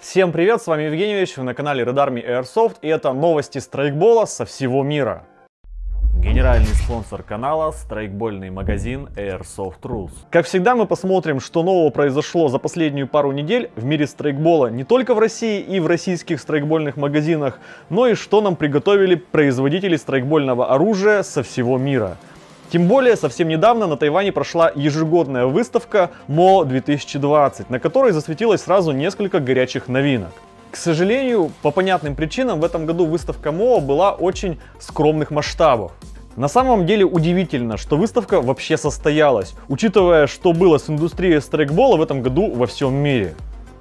Всем привет, с вами Евгений, вы на канале Red Army Airsoft, и это новости страйкбола со всего мира. Генеральный спонсор канала — страйкбольный магазин Airsoft Rules. Как всегда, мы посмотрим, что нового произошло за последнюю пару недель в мире страйкбола не только в России и в российских страйкбольных магазинах, но и что нам приготовили производители страйкбольного оружия со всего мира. Тем более, совсем недавно на Тайване прошла ежегодная выставка МО 2020, на которой засветилось сразу несколько горячих новинок. К сожалению, по понятным причинам в этом году выставка МО была очень скромных масштабов. На самом деле удивительно, что выставка вообще состоялась, учитывая, что было с индустрией страйкбола в этом году во всем мире.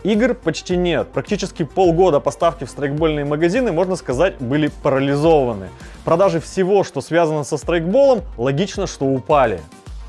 Игр почти нет, практически полгода поставки в страйкбольные магазины, можно сказать, были парализованы. Продажи всего, что связано со страйкболом, логично, что упали.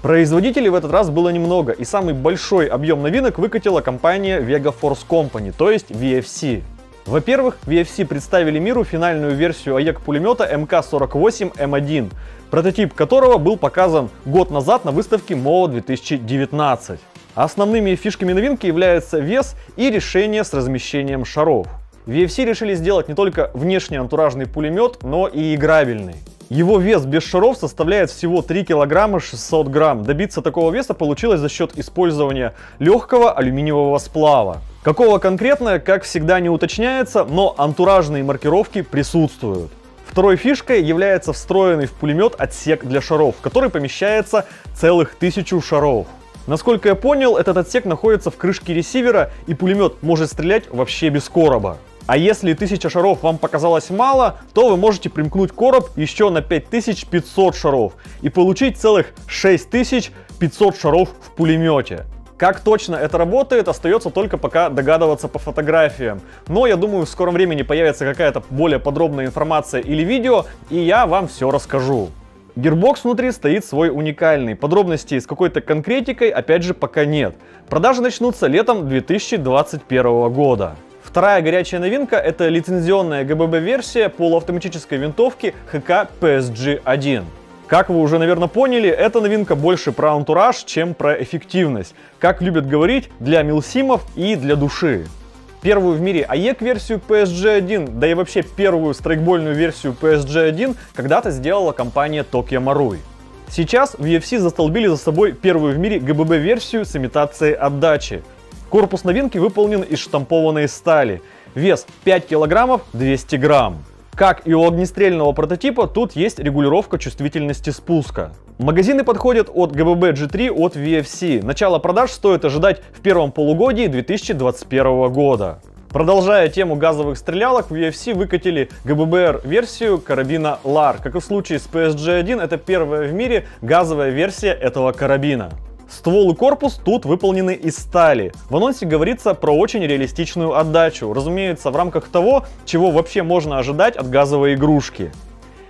Производителей в этот раз было немного, и самый большой объем новинок выкатила компания Vega Force Company, то есть VFC. Во-первых, VFC представили миру финальную версию АЕК пулемета МК-48М1, прототип которого был показан год назад на выставке МО 2019. Основными фишками новинки являются вес и решение с размещением шаров. VFC решили сделать не только внешний антуражный пулемет, но и играбельный. Его вес без шаров составляет всего 3 кг 600 грамм. Добиться такого веса получилось за счет использования легкого алюминиевого сплава. Какого конкретно, как всегда, не уточняется, но антуражные маркировки присутствуют. Второй фишкой является встроенный в пулемет отсек для шаров, в который помещается целых 1000 шаров. Насколько я понял, этот отсек находится в крышке ресивера, и пулемет может стрелять вообще без короба. А если 1000 шаров вам показалось мало, то вы можете примкнуть короб еще на 5500 шаров и получить целых 6500 шаров в пулемете. Как точно это работает, остается только пока догадываться по фотографиям. Но я думаю, в скором времени появится какая-то более подробная информация или видео, и я вам все расскажу. Гирбокс внутри стоит свой уникальный. Подробностей с какой-то конкретикой опять же пока нет. Продажи начнутся летом 2021 года. Вторая горячая новинка — это лицензионная ГББ-версия полуавтоматической винтовки ХК PSG-1. Как вы уже, наверное, поняли, эта новинка больше про антураж, чем про эффективность. Как любят говорить, для милсимов и для души. Первую в мире АЕК-версию PSG-1, да и вообще первую страйкбольную версию PSG-1 когда-то сделала компания Tokyo Marui. Сейчас VFC застолбили за собой первую в мире ГББ-версию с имитацией отдачи. Корпус новинки выполнен из штампованной стали. Вес 5 кг 200 грамм. Как и у огнестрельного прототипа, тут есть регулировка чувствительности спуска. Магазины подходят от ГББ G3 от VFC. Начало продаж стоит ожидать в первом полугодии 2021 года. Продолжая тему газовых стрелялок, в VFC выкатили ГББР-версию карабина LAR. Как и в случае с PSG-1, это первая в мире газовая версия этого карабина. Ствол и корпус тут выполнены из стали. В анонсе говорится про очень реалистичную отдачу, разумеется, в рамках того, чего вообще можно ожидать от газовой игрушки.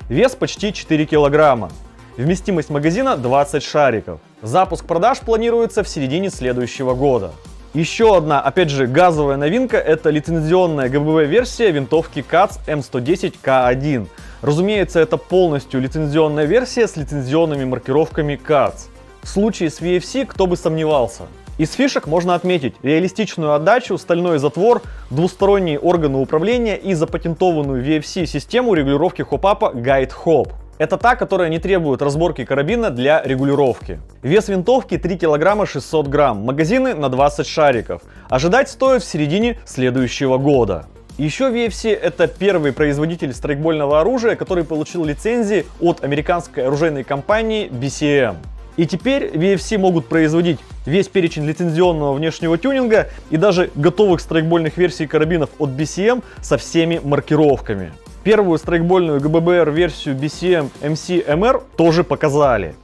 Вес почти 4 килограмма. Вместимость магазина 20 шариков. Запуск продаж планируется в середине следующего года. Еще одна, опять же, газовая новинка — это лицензионная ГББ-версия винтовки КАЦ М110К1. Разумеется, это полностью лицензионная версия с лицензионными маркировками КАЦ. В случае с VFC кто бы сомневался. Из фишек можно отметить реалистичную отдачу, стальной затвор, двусторонние органы управления и запатентованную VFC систему регулировки хоп-апа Guide Hop. Это та, которая не требует разборки карабина для регулировки. Вес винтовки 3 кг 600 грамм, магазины на 20 шариков. Ожидать стоит в середине следующего года. Еще VFC — это первый производитель страйкбольного оружия, который получил лицензии от американской оружейной компании BCM. И теперь VFC могут производить весь перечень лицензионного внешнего тюнинга и даже готовых страйкбольных версий карабинов от BCM со всеми маркировками. Первую страйкбольную ГББР-версию BCM MC-MR тоже показали.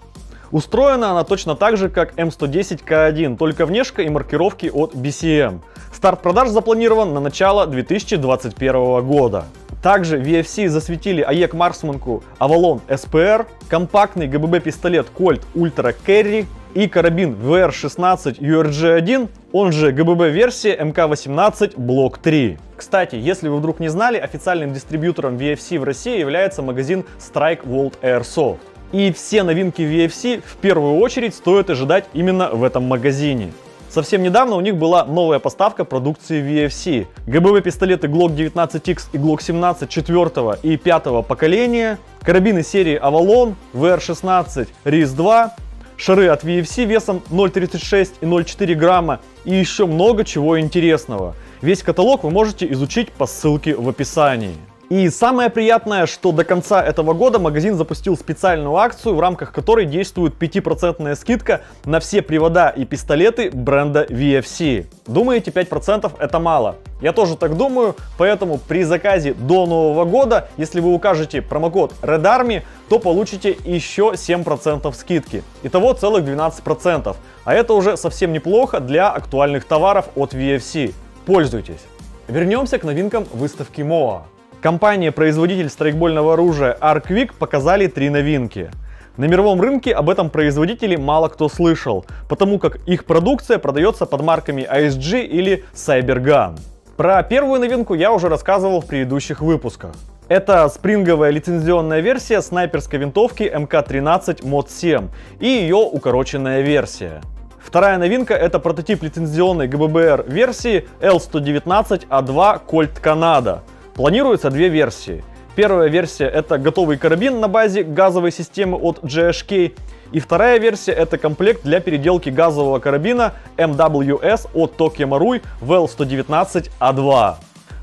Устроена она точно так же, как М110К1, только внешка и маркировки от BCM. Старт продаж запланирован на начало 2021 года. Также VFC засветили АЕК-марксманку Avalon SPR, компактный ГББ-пистолет Colt Ultra Carry и карабин VR-16 URG-1, он же ГББ-версия МК-18 Block 3. Кстати, если вы вдруг не знали, официальным дистрибьютором VFC в России является магазин Strike World Airsoft. И все новинки VFC в первую очередь стоит ожидать именно в этом магазине. Совсем недавно у них была новая поставка продукции VFC. ГБВ пистолеты Glock 19X и Glock 17 4 и 5 поколения, карабины серии Avalon, VR-16 RIS-2, шары от VFC весом 0,36 и 0,4 грамма и еще много чего интересного. Весь каталог вы можете изучить по ссылке в описании. И самое приятное, что до конца этого года магазин запустил специальную акцию, в рамках которой действует 5% скидка на все привода и пистолеты бренда VFC. Думаете, 5% это мало? Я тоже так думаю, поэтому при заказе до Нового года, если вы укажете промокод REDARMY, то получите еще 7% скидки. Итого целых 12%. А это уже совсем неплохо для актуальных товаров от VFC. Пользуйтесь. Вернемся к новинкам выставки МОА. Компания-производитель страйкбольного оружия Arcvik показали 3 новинки. На мировом рынке об этом производителе мало кто слышал, потому как их продукция продается под марками ISG или Cybergun. Про первую новинку я уже рассказывал в предыдущих выпусках. Это спринговая лицензионная версия снайперской винтовки МК-13 Mod 7 и ее укороченная версия. Вторая новинка — это прототип лицензионной ГББР версии L119A2 Colt Canada. Планируется 2 версии. Первая версия — это готовый карабин на базе газовой системы от GSK. И вторая версия — это комплект для переделки газового карабина MWS от Tokyo Marui в L119A2.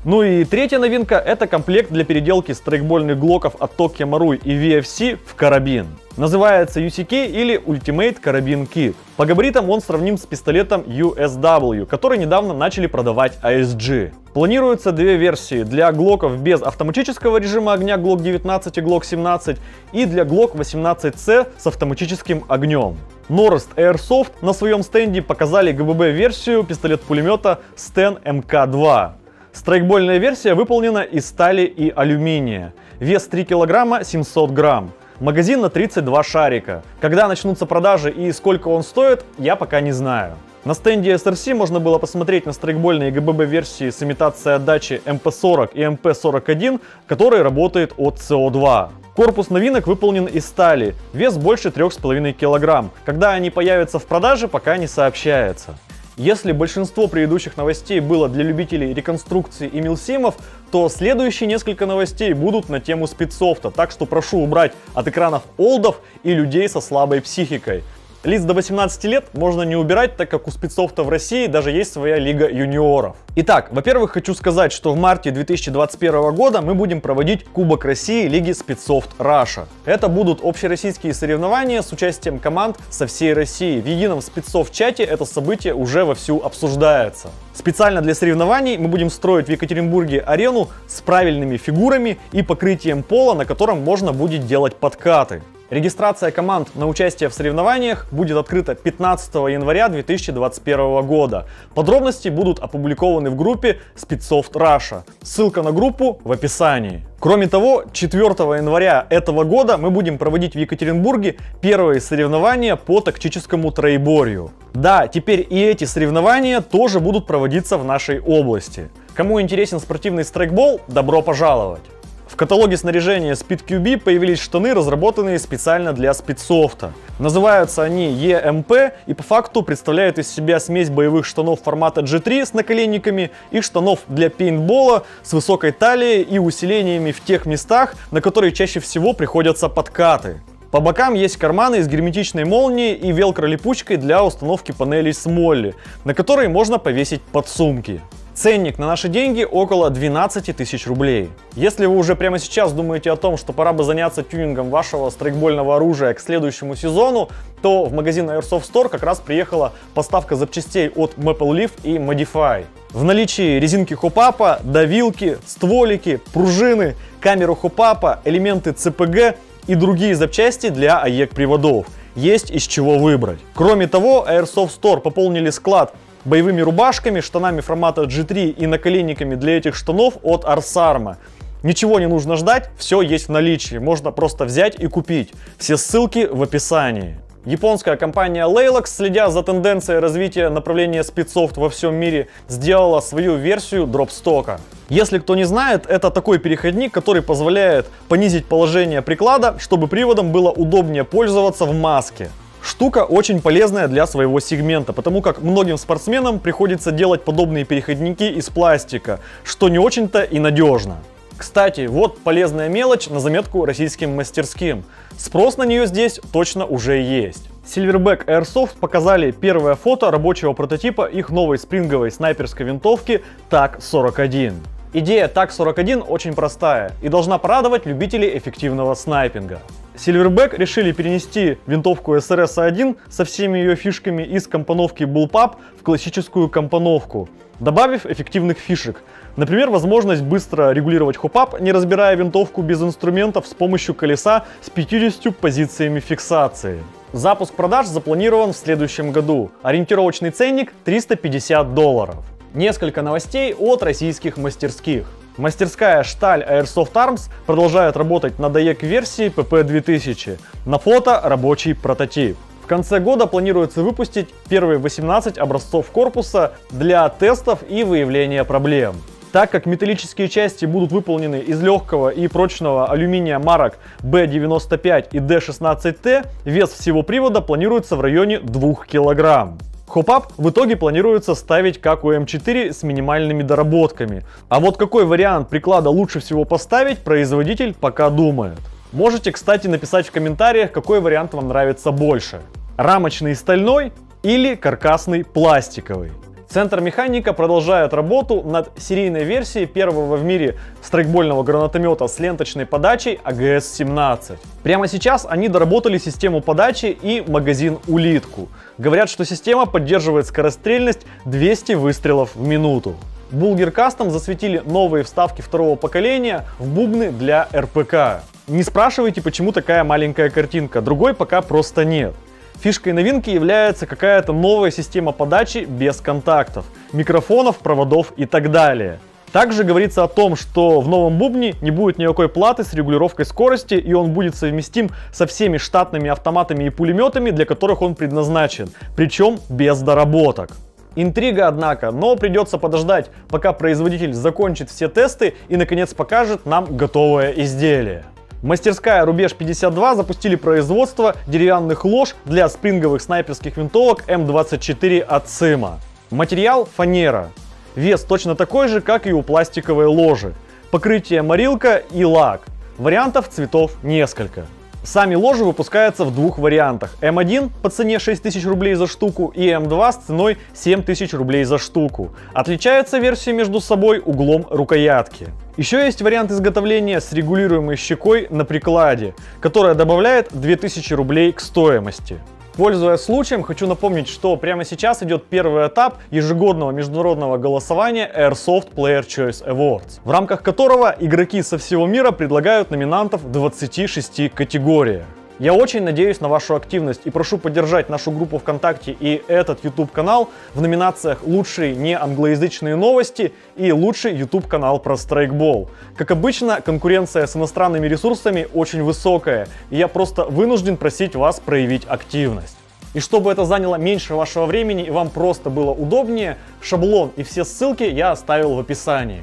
Ну и третья новинка — это комплект для переделки страйкбольных глоков от Tokyo Marui и VFC в карабин. Называется UCK или Ultimate Carabin Kit. По габаритам он сравним с пистолетом USW, который недавно начали продавать ISG. Планируется 2 версии для глоков без автоматического режима огня Glock 19 и Glock 17 и для Glock 18C с автоматическим огнем. Norest Airsoft на своем стенде показали ГББ-версию пистолет-пулемета Sten MK2. Страйкбольная версия выполнена из стали и алюминия. Вес 3 кг 700 грамм. Магазин на 32 шарика. Когда начнутся продажи и сколько он стоит, я пока не знаю. На стенде SRC можно было посмотреть на страйкбольные ГББ-версии с имитацией отдачи MP40 и MP41, которые работают от CO2. Корпус новинок выполнен из стали, вес больше 3,5 кг. Когда они появятся в продаже, пока не сообщается. Если большинство предыдущих новостей было для любителей реконструкции и милсимов, то следующие несколько новостей будут на тему спидсофта, так что прошу убрать от экранов олдов и людей со слабой психикой. Лиц до 18 лет можно не убирать, так как у спидсофта в России даже есть своя лига юниоров. Итак, во-первых, хочу сказать, что в марте 2021 года мы будем проводить Кубок России Лиги Speedsoft Russia. Это будут общероссийские соревнования с участием команд со всей России. В едином Speedsoft чате это событие уже вовсю обсуждается. Специально для соревнований мы будем строить в Екатеринбурге арену с правильными фигурами и покрытием пола, на котором можно будет делать подкаты. Регистрация команд на участие в соревнованиях будет открыта 15 января 2021 года. Подробности будут опубликованы в группе Speedsoft Russia. Ссылка на группу в описании. Кроме того, 4 января этого года мы будем проводить в Екатеринбурге первые соревнования по тактическому троеборью. Да, теперь и эти соревнования тоже будут проводиться в нашей области. Кому интересен спортивный страйкбол, добро пожаловать! В каталоге снаряжения SpeedQB появились штаны, разработанные специально для спидсофта. Называются они EMP и по факту представляют из себя смесь боевых штанов формата G3 с наколенниками и штанов для пейнтбола с высокой талией и усилениями в тех местах, на которые чаще всего приходятся подкаты. По бокам есть карманы из герметичной молнии и велкро-липучкой для установки панелей с молли, на которые можно повесить подсумки. Ценник на наши деньги около 12 тысяч рублей. Если вы уже прямо сейчас думаете о том, что пора бы заняться тюнингом вашего страйкбольного оружия к следующему сезону, то в магазин Airsoft Store как раз приехала поставка запчастей от Maple Leaf и Modify. В наличии резинки хопапа, давилки, стволики, пружины, камеру хопапа, элементы CPG и другие запчасти для AEG-приводов. Есть из чего выбрать. Кроме того, Airsoft Store пополнили склад боевыми рубашками, штанами формата G3 и наколенниками для этих штанов от Arsarma. Ничего не нужно ждать, все есть в наличии, можно просто взять и купить. Все ссылки в описании. Японская компания Laylox, следя за тенденцией развития направления спидсофт во всем мире, сделала свою версию дропстока. Если кто не знает, это такой переходник, который позволяет понизить положение приклада, чтобы приводом было удобнее пользоваться в маске. Штука очень полезная для своего сегмента, потому как многим спортсменам приходится делать подобные переходники из пластика, что не очень-то и надежно. Кстати, вот полезная мелочь на заметку российским мастерским. Спрос на нее здесь точно уже есть. Silverback Airsoft показали первое фото рабочего прототипа их новой спринговой снайперской винтовки TAC-41. Идея TAC-41 очень простая и должна порадовать любителей эффективного снайпинга. Silverback решили перенести винтовку SRS-1 со всеми ее фишками из компоновки Bullpup в классическую компоновку, добавив эффективных фишек. Например, возможность быстро регулировать хоп-ап, не разбирая винтовку без инструментов с помощью колеса с 50 позициями фиксации. Запуск продаж запланирован в следующем году. Ориентировочный ценник $350. Несколько новостей от российских мастерских. Мастерская Шталь Airsoft Arms продолжает работать над АЕК-версией PP2000. На фото рабочий прототип. В конце года планируется выпустить первые 18 образцов корпуса для тестов и выявления проблем. Так как металлические части будут выполнены из легкого и прочного алюминия марок B95 и D16T, вес всего привода планируется в районе 2 кг. Хоп-ап в итоге планируется ставить как у М4 с минимальными доработками. А вот какой вариант приклада лучше всего поставить, производитель пока думает. Можете, кстати, написать в комментариях, какой вариант вам нравится больше. Рамочный стальной или каркасный пластиковый. Центр механика продолжает работу над серийной версией первого в мире страйкбольного гранатомета с ленточной подачей АГС-17. Прямо сейчас они доработали систему подачи и магазин-улитку. Говорят, что система поддерживает скорострельность 200 выстрелов в минуту. Bulgir Custom засветили новые вставки второго поколения в бубны для РПК. Не спрашивайте, почему такая маленькая картинка, другой пока просто нет. Фишкой новинки является какая-то новая система подачи без контактов, микрофонов, проводов и так далее. Также говорится о том, что в новом бубне не будет никакой платы с регулировкой скорости, и он будет совместим со всеми штатными автоматами и пулеметами, для которых он предназначен, причем без доработок. Интрига, однако, но придется подождать, пока производитель закончит все тесты и наконец покажет нам готовое изделие. Мастерская Рубеж 52 запустили производство деревянных лож для спринговых снайперских винтовок М24 от СИМа. Материал фанера. Вес точно такой же, как и у пластиковой ложи. Покрытие морилка и лак. Вариантов цветов несколько. Сами ложи выпускаются в двух вариантах. М1 по цене 6000 рублей за штуку и М2 с ценой 7000 рублей за штуку. Отличаются версии между собой углом рукоятки. Еще есть вариант изготовления с регулируемой щекой на прикладе, которая добавляет 2000 рублей к стоимости. Пользуясь случаем, хочу напомнить, что прямо сейчас идет первый этап ежегодного международного голосования Airsoft Player Choice Awards, в рамках которого игроки со всего мира предлагают номинантов в 26 категориях. Я очень надеюсь на вашу активность и прошу поддержать нашу группу ВКонтакте и этот YouTube канал в номинациях «Лучшие не англоязычные новости» и «Лучший YouTube канал про страйкбол». Как обычно, конкуренция с иностранными ресурсами очень высокая, и я просто вынужден просить вас проявить активность. И чтобы это заняло меньше вашего времени и вам просто было удобнее, шаблон и все ссылки я оставил в описании.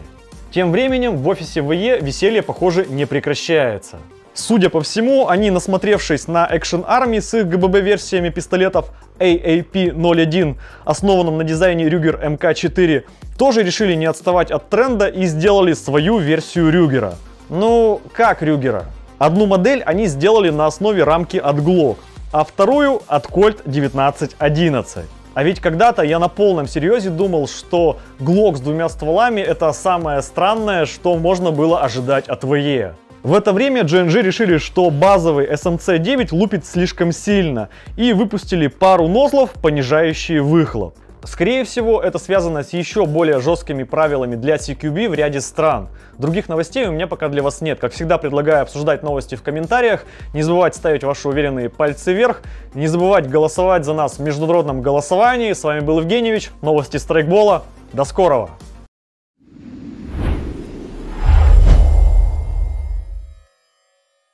Тем временем в офисе ВЕ веселье, похоже, не прекращается. Судя по всему, они, насмотревшись на Action Army с их ГББ-версиями пистолетов AAP-01, основанном на дизайне Ruger MK4, тоже решили не отставать от тренда и сделали свою версию Ruger. Ну, как Ruger? Одну модель они сделали на основе рамки от Glock, а вторую от Colt 1911. А ведь когда-то я на полном серьезе думал, что Glock с двумя стволами — это самое странное, что можно было ожидать от ВЕ. В это время G&G решили, что базовый SMC-9 лупит слишком сильно, и выпустили пару нозлов, понижающие выхлоп. Скорее всего, это связано с еще более жесткими правилами для CQB в ряде стран. Других новостей у меня пока для вас нет. Как всегда, предлагаю обсуждать новости в комментариях. Не забывайте ставить ваши уверенные пальцы вверх. Не забывайте голосовать за нас в международном голосовании. С вами был Евгеньевич. Новости страйкбола. До скорого!